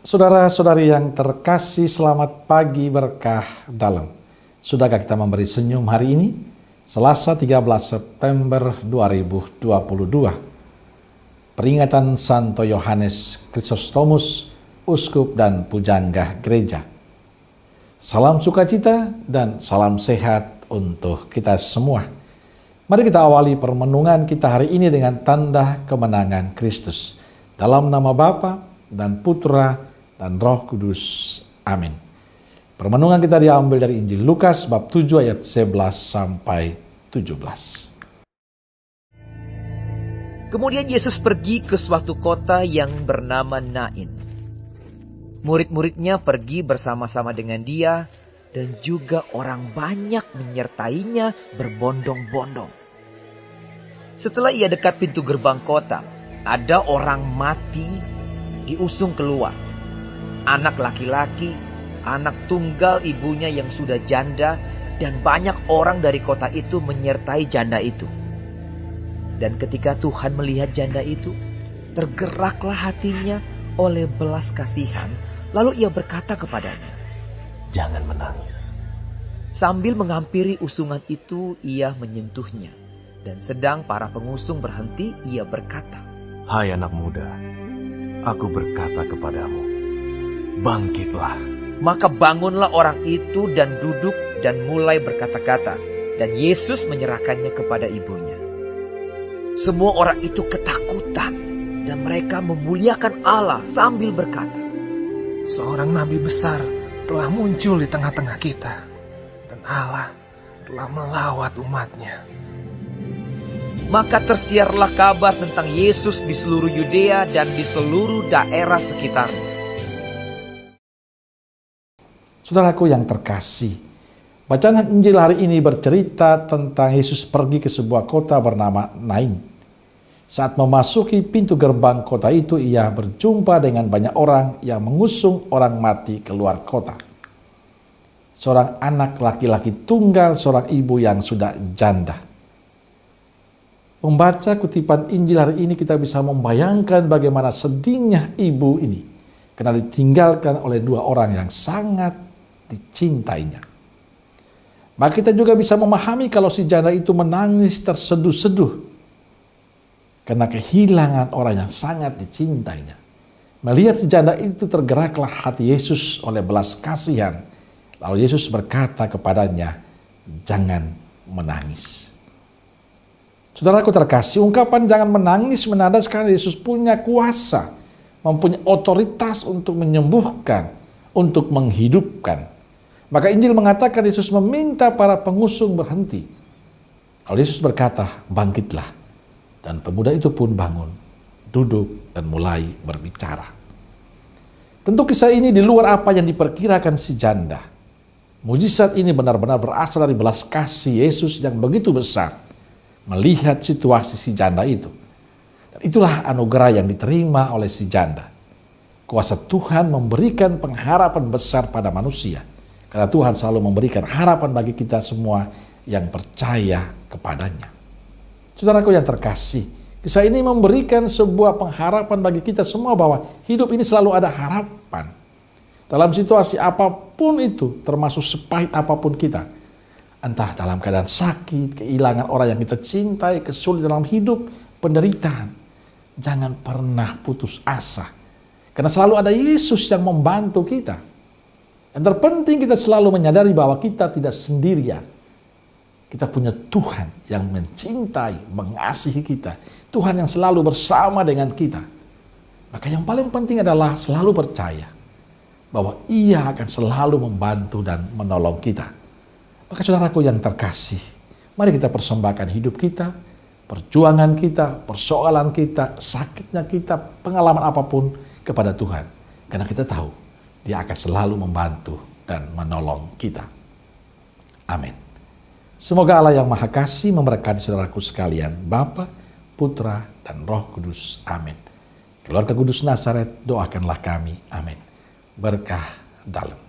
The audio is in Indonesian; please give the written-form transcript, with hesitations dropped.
Saudara-saudari yang terkasih, selamat pagi berkah dalam. Sudahkah kita memberi senyum hari ini? Selasa 13 September 2022. Peringatan Santo Yohanes Chrysostomus, Uskup dan Pujangga Gereja. Salam sukacita dan salam sehat untuk kita semua. Mari kita awali permenungan kita hari ini dengan tanda kemenangan Kristus. Dalam nama Bapa dan Putra dan Roh Kudus. Amin. Permenungan kita diambil dari Injil Lukas bab 7 ayat 11 sampai 17. Kemudian Yesus pergi ke suatu kota yang bernama Nain. Murid-muridnya pergi bersama-sama dengan dia, dan juga orang banyak menyertainya berbondong-bondong. Setelah ia dekat pintu gerbang kota, ada orang mati diusung keluar. Anak laki-laki, anak tunggal ibunya yang sudah janda, dan banyak orang dari kota itu menyertai janda itu. Dan ketika Tuhan melihat janda itu, tergeraklah hatinya oleh belas kasihan, lalu ia berkata kepadanya, "Jangan menangis." Sambil menghampiri usungan itu, ia menyentuhnya. Dan sedang para pengusung berhenti, ia berkata, "Hai anak muda, aku berkata kepadamu, bangkitlah." Maka bangunlah orang itu dan duduk dan mulai berkata-kata. Dan Yesus menyerahkannya kepada ibunya. Semua orang itu ketakutan dan mereka memuliakan Allah sambil berkata, "Seorang nabi besar telah muncul di tengah-tengah kita, dan Allah telah melawat umatnya." Maka tersiarlah kabar tentang Yesus di seluruh Yudea dan di seluruh daerah sekitarnya. Saudaraku yang terkasih, bacaan Injil hari ini bercerita tentang Yesus pergi ke sebuah kota bernama Nain. Saat memasuki pintu gerbang kota itu, ia berjumpa dengan banyak orang yang mengusung orang mati keluar kota. Seorang anak laki-laki tunggal, seorang ibu yang sudah janda. Membaca kutipan Injil hari ini, kita bisa membayangkan bagaimana sedihnya ibu ini karena ditinggalkan oleh dua orang yang sangat dicintainya. Maka kita juga bisa memahami kalau si janda itu menangis terseduh-seduh karena kehilangan orang yang sangat dicintainya. Melihat si janda itu, tergeraklah hati Yesus oleh belas kasihan. Lalu Yesus berkata kepadanya, "Jangan menangis." Saudaraku terkasih, ungkapan "jangan menangis" menandaskan Yesus punya kuasa, mempunyai otoritas untuk menyembuhkan, untuk menghidupkan. Maka Injil mengatakan Yesus meminta para pengusung berhenti. Lalu Yesus berkata, "Bangkitlah." Dan pemuda itu pun bangun, duduk, dan mulai berbicara. Tentu kisah ini di luar apa yang diperkirakan si janda. Mujizat ini benar-benar berasal dari belas kasih Yesus yang begitu besar melihat situasi si janda itu. Dan itulah anugerah yang diterima oleh si janda. Kuasa Tuhan memberikan pengharapan besar pada manusia. Karena Tuhan selalu memberikan harapan bagi kita semua yang percaya kepadanya. Saudaraku yang terkasih, kisah ini memberikan sebuah pengharapan bagi kita semua bahwa hidup ini selalu ada harapan. Dalam situasi apapun itu, termasuk sepahit apapun kita, entah dalam keadaan sakit, kehilangan orang yang kita cintai, kesulitan dalam hidup, penderitaan, jangan pernah putus asa. Karena selalu ada Yesus yang membantu kita. Yang terpenting kita selalu menyadari bahwa kita tidak sendirian. Kita punya Tuhan yang mencintai, mengasihi kita. Tuhan yang selalu bersama dengan kita. Maka yang paling penting adalah selalu percaya bahwa Ia akan selalu membantu dan menolong kita. Maka saudaraku yang terkasih, mari kita persembahkan hidup kita, perjuangan kita, persoalan kita, sakitnya kita, pengalaman apapun kepada Tuhan. Karena kita tahu Dia akan selalu membantu dan menolong kita. Amin. Semoga Allah yang Maha Kasih memberkati saudaraku sekalian, Bapa, Putra, dan Roh Kudus. Amin. Keluarga Kudus Nazaret, doakanlah kami. Amin. Berkah dalam.